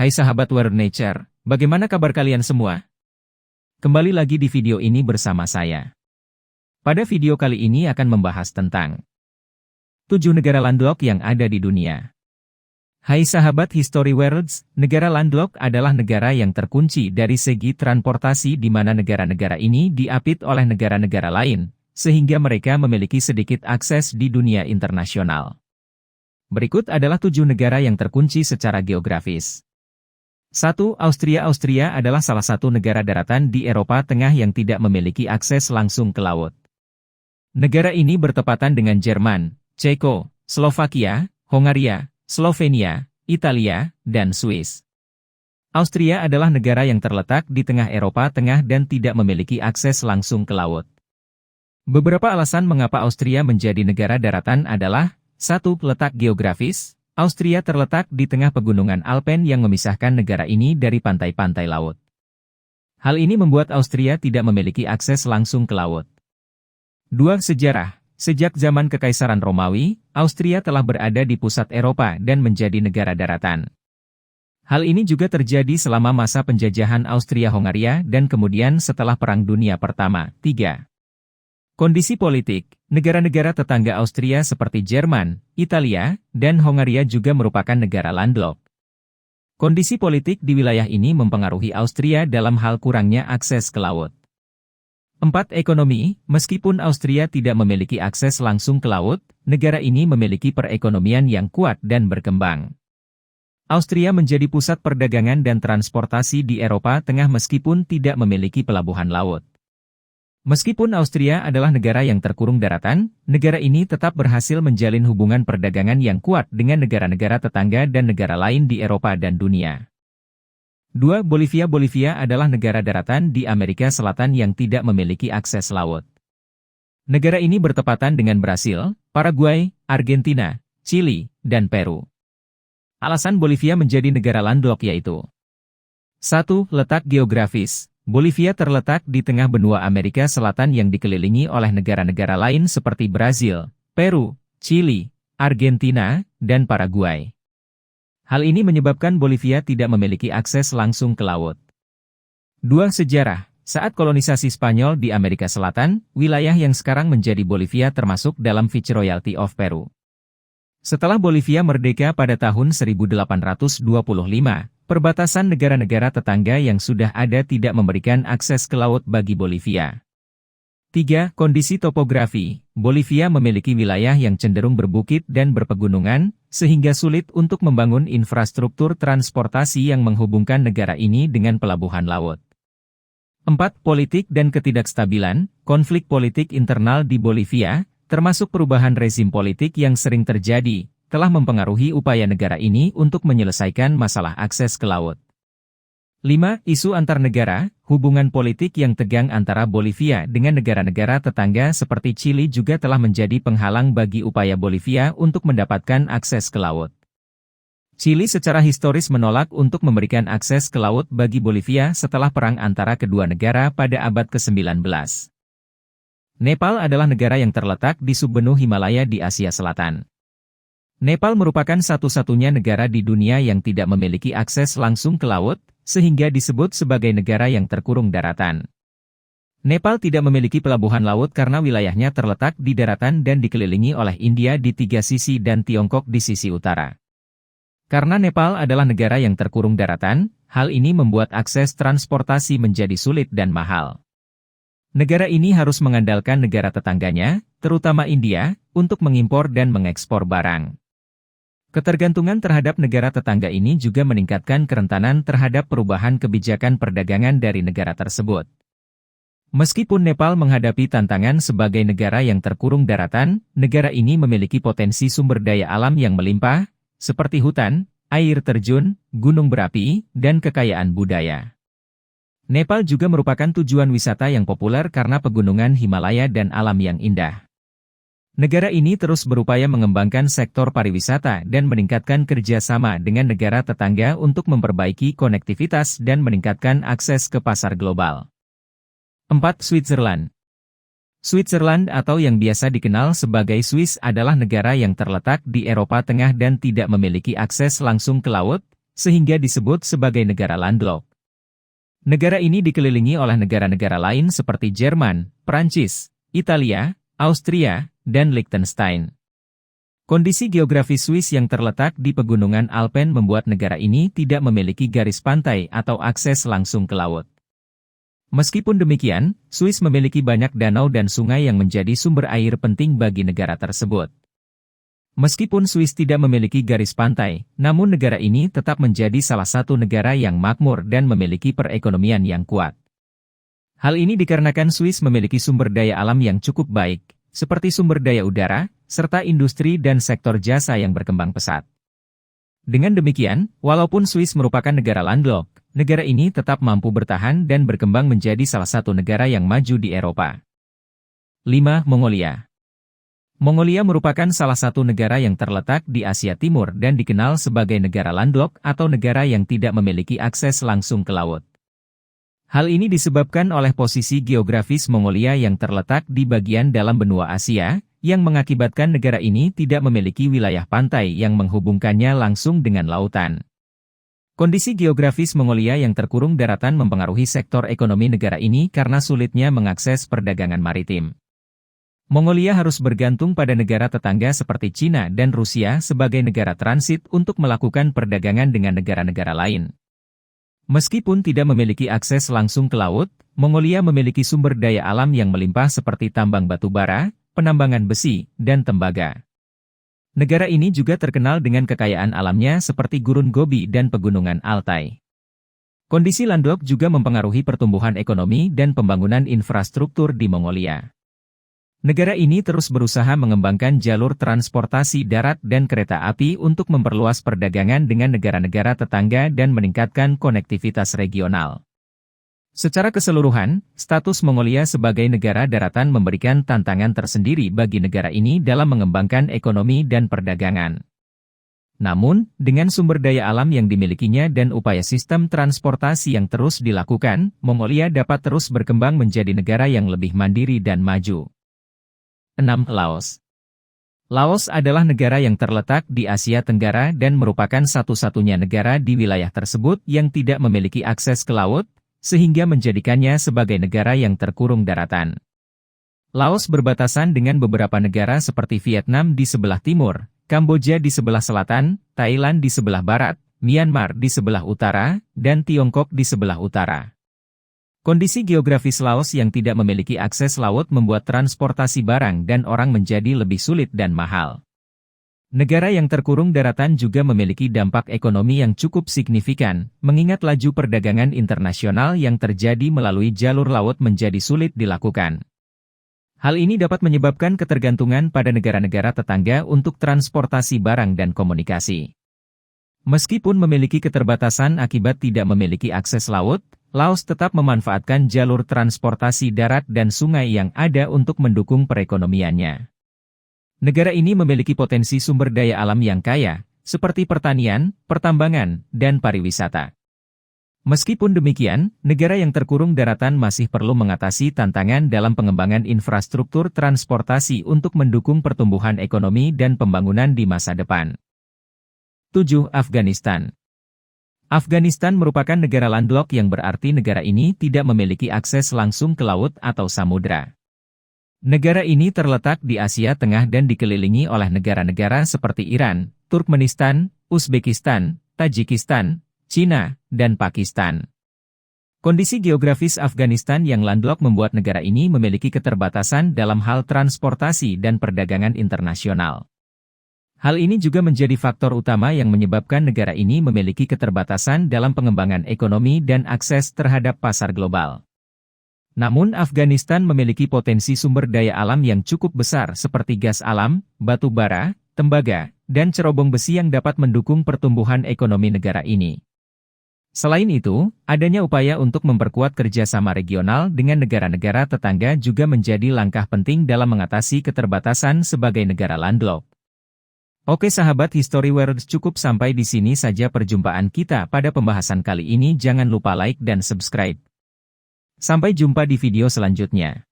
Hai sahabat World Nature, bagaimana kabar kalian semua? Kembali lagi di video ini bersama saya. Pada video kali ini akan membahas tentang 7 negara landlocked yang ada di dunia. Hai sahabat History Worlds, negara landlocked adalah negara yang terkunci dari segi transportasi di mana negara-negara ini diapit oleh negara-negara lain, sehingga mereka memiliki sedikit akses di dunia internasional. Berikut adalah 7 negara yang terkunci secara geografis. 1. Austria. Austria adalah salah satu negara daratan di Eropa Tengah yang tidak memiliki akses langsung ke laut. Negara ini bertepatan dengan Jerman, Ceko, Slovakia, Hongaria, Slovenia, Italia, dan Swiss. Austria adalah negara yang terletak di tengah Eropa Tengah dan tidak memiliki akses langsung ke laut. Beberapa alasan mengapa Austria menjadi negara daratan adalah 1. Letak geografis. Austria terletak di tengah pegunungan Alpen yang memisahkan negara ini dari pantai-pantai laut. Hal ini membuat Austria tidak memiliki akses langsung ke laut. 2. Sejarah. Sejak zaman Kekaisaran Romawi, Austria telah berada di pusat Eropa dan menjadi negara daratan. Hal ini juga terjadi selama masa penjajahan Austria-Hongaria dan kemudian setelah Perang Dunia Pertama. 3. Kondisi politik. Negara-negara tetangga Austria seperti Jerman, Italia, dan Hongaria juga merupakan negara landlocked. Kondisi politik di wilayah ini mempengaruhi Austria dalam hal kurangnya akses ke laut. 4. Ekonomi. Meskipun Austria tidak memiliki akses langsung ke laut, negara ini memiliki perekonomian yang kuat dan berkembang. Austria menjadi pusat perdagangan dan transportasi di Eropa Tengah meskipun tidak memiliki pelabuhan laut. Meskipun Austria adalah negara yang terkurung daratan, negara ini tetap berhasil menjalin hubungan perdagangan yang kuat dengan negara-negara tetangga dan negara lain di Eropa dan dunia. 2. Bolivia. Bolivia adalah negara daratan di Amerika Selatan yang tidak memiliki akses laut. Negara ini bertepatan dengan Brasil, Paraguay, Argentina, Chili, dan Peru. Alasan Bolivia menjadi negara landlocked yaitu 1. Letak geografis. Bolivia terletak di tengah benua Amerika Selatan yang dikelilingi oleh negara-negara lain seperti Brasil, Peru, Chili, Argentina, dan Paraguay. Hal ini menyebabkan Bolivia tidak memiliki akses langsung ke laut. 2. Sejarah. Saat kolonisasi Spanyol di Amerika Selatan, wilayah yang sekarang menjadi Bolivia termasuk dalam Viceroyalty of Peru. Setelah Bolivia merdeka pada tahun 1825, perbatasan negara-negara tetangga yang sudah ada tidak memberikan akses ke laut bagi Bolivia. 3. Kondisi topografi. Bolivia memiliki wilayah yang cenderung berbukit dan berpegunungan, sehingga sulit untuk membangun infrastruktur transportasi yang menghubungkan negara ini dengan pelabuhan laut. 4. Politik dan ketidakstabilan. Konflik politik internal di Bolivia, termasuk perubahan rezim politik yang sering terjadi, telah mempengaruhi upaya negara ini untuk menyelesaikan masalah akses ke laut. 5. Isu antar negara. Hubungan politik yang tegang antara Bolivia dengan negara-negara tetangga seperti Chili juga telah menjadi penghalang bagi upaya Bolivia untuk mendapatkan akses ke laut. Chili secara historis menolak untuk memberikan akses ke laut bagi Bolivia setelah perang antara kedua negara pada abad ke-19. Nepal adalah negara yang terletak di subbenua Himalaya di Asia Selatan. Nepal merupakan satu-satunya negara di dunia yang tidak memiliki akses langsung ke laut, sehingga disebut sebagai negara yang terkurung daratan. Nepal tidak memiliki pelabuhan laut karena wilayahnya terletak di daratan dan dikelilingi oleh India di 3 sisi dan Tiongkok di sisi utara. Karena Nepal adalah negara yang terkurung daratan, hal ini membuat akses transportasi menjadi sulit dan mahal. Negara ini harus mengandalkan negara tetangganya, terutama India, untuk mengimpor dan mengekspor barang. Ketergantungan terhadap negara tetangga ini juga meningkatkan kerentanan terhadap perubahan kebijakan perdagangan dari negara tersebut. Meskipun Nepal menghadapi tantangan sebagai negara yang terkurung daratan, negara ini memiliki potensi sumber daya alam yang melimpah, seperti hutan, air terjun, gunung berapi, dan kekayaan budaya. Nepal juga merupakan tujuan wisata yang populer karena pegunungan Himalaya dan alam yang indah. Negara ini terus berupaya mengembangkan sektor pariwisata dan meningkatkan kerjasama dengan negara tetangga untuk memperbaiki konektivitas dan meningkatkan akses ke pasar global. 4. Switzerland. Switzerland atau yang biasa dikenal sebagai Swiss adalah negara yang terletak di Eropa Tengah dan tidak memiliki akses langsung ke laut, sehingga disebut sebagai negara landlocked. Negara ini dikelilingi oleh negara-negara lain seperti Jerman, Prancis, Italia, Austria, dan Liechtenstein. Kondisi geografis Swiss yang terletak di pegunungan Alpen membuat negara ini tidak memiliki garis pantai atau akses langsung ke laut. Meskipun demikian, Swiss memiliki banyak danau dan sungai yang menjadi sumber air penting bagi negara tersebut. Meskipun Swiss tidak memiliki garis pantai, namun negara ini tetap menjadi salah satu negara yang makmur dan memiliki perekonomian yang kuat. Hal ini dikarenakan Swiss memiliki sumber daya alam yang cukup baik, seperti sumber daya udara, serta industri dan sektor jasa yang berkembang pesat. Dengan demikian, walaupun Swiss merupakan negara landlocked, negara ini tetap mampu bertahan dan berkembang menjadi salah satu negara yang maju di Eropa. 5. Mongolia. Mongolia merupakan salah satu negara yang terletak di Asia Timur dan dikenal sebagai negara landlocked atau negara yang tidak memiliki akses langsung ke laut. Hal ini disebabkan oleh posisi geografis Mongolia yang terletak di bagian dalam benua Asia, yang mengakibatkan negara ini tidak memiliki wilayah pantai yang menghubungkannya langsung dengan lautan. Kondisi geografis Mongolia yang terkurung daratan mempengaruhi sektor ekonomi negara ini karena sulitnya mengakses perdagangan maritim. Mongolia harus bergantung pada negara tetangga seperti Cina dan Rusia sebagai negara transit untuk melakukan perdagangan dengan negara-negara lain. Meskipun tidak memiliki akses langsung ke laut, Mongolia memiliki sumber daya alam yang melimpah seperti tambang batu bara, penambangan besi, dan tembaga. Negara ini juga terkenal dengan kekayaan alamnya seperti gurun Gobi dan pegunungan Altai. Kondisi landlocked juga mempengaruhi pertumbuhan ekonomi dan pembangunan infrastruktur di Mongolia. Negara ini terus berusaha mengembangkan jalur transportasi darat dan kereta api untuk memperluas perdagangan dengan negara-negara tetangga dan meningkatkan konektivitas regional. Secara keseluruhan, status Mongolia sebagai negara daratan memberikan tantangan tersendiri bagi negara ini dalam mengembangkan ekonomi dan perdagangan. Namun, dengan sumber daya alam yang dimilikinya dan upaya sistem transportasi yang terus dilakukan, Mongolia dapat terus berkembang menjadi negara yang lebih mandiri dan maju. 6. Laos. Laos adalah negara yang terletak di Asia Tenggara dan merupakan satu-satunya negara di wilayah tersebut yang tidak memiliki akses ke laut, sehingga menjadikannya sebagai negara yang terkurung daratan. Laos berbatasan dengan beberapa negara seperti Vietnam di sebelah timur, Kamboja di sebelah selatan, Thailand di sebelah barat, Myanmar di sebelah utara, dan Tiongkok di sebelah utara. Kondisi geografis Laos yang tidak memiliki akses laut membuat transportasi barang dan orang menjadi lebih sulit dan mahal. Negara yang terkurung daratan juga memiliki dampak ekonomi yang cukup signifikan, mengingat laju perdagangan internasional yang terjadi melalui jalur laut menjadi sulit dilakukan. Hal ini dapat menyebabkan ketergantungan pada negara-negara tetangga untuk transportasi barang dan komunikasi. Meskipun memiliki keterbatasan akibat tidak memiliki akses laut, Laos tetap memanfaatkan jalur transportasi darat dan sungai yang ada untuk mendukung perekonomiannya. Negara ini memiliki potensi sumber daya alam yang kaya, seperti pertanian, pertambangan, dan pariwisata. Meskipun demikian, negara yang terkurung daratan masih perlu mengatasi tantangan dalam pengembangan infrastruktur transportasi untuk mendukung pertumbuhan ekonomi dan pembangunan di masa depan. 7. Afghanistan. Afghanistan merupakan negara landlocked yang berarti negara ini tidak memiliki akses langsung ke laut atau samudra. Negara ini terletak di Asia Tengah dan dikelilingi oleh negara-negara seperti Iran, Turkmenistan, Uzbekistan, Tajikistan, Cina, dan Pakistan. Kondisi geografis Afghanistan yang landlocked membuat negara ini memiliki keterbatasan dalam hal transportasi dan perdagangan internasional. Hal ini juga menjadi faktor utama yang menyebabkan negara ini memiliki keterbatasan dalam pengembangan ekonomi dan akses terhadap pasar global. Namun Afghanistan memiliki potensi sumber daya alam yang cukup besar seperti gas alam, batu bara, tembaga, dan cerobong besi yang dapat mendukung pertumbuhan ekonomi negara ini. Selain itu, adanya upaya untuk memperkuat kerjasama regional dengan negara-negara tetangga juga menjadi langkah penting dalam mengatasi keterbatasan sebagai negara landlocked. Oke sahabat History World, cukup sampai di sini saja perjumpaan kita pada pembahasan kali ini. Jangan lupa like dan subscribe. Sampai jumpa di video selanjutnya.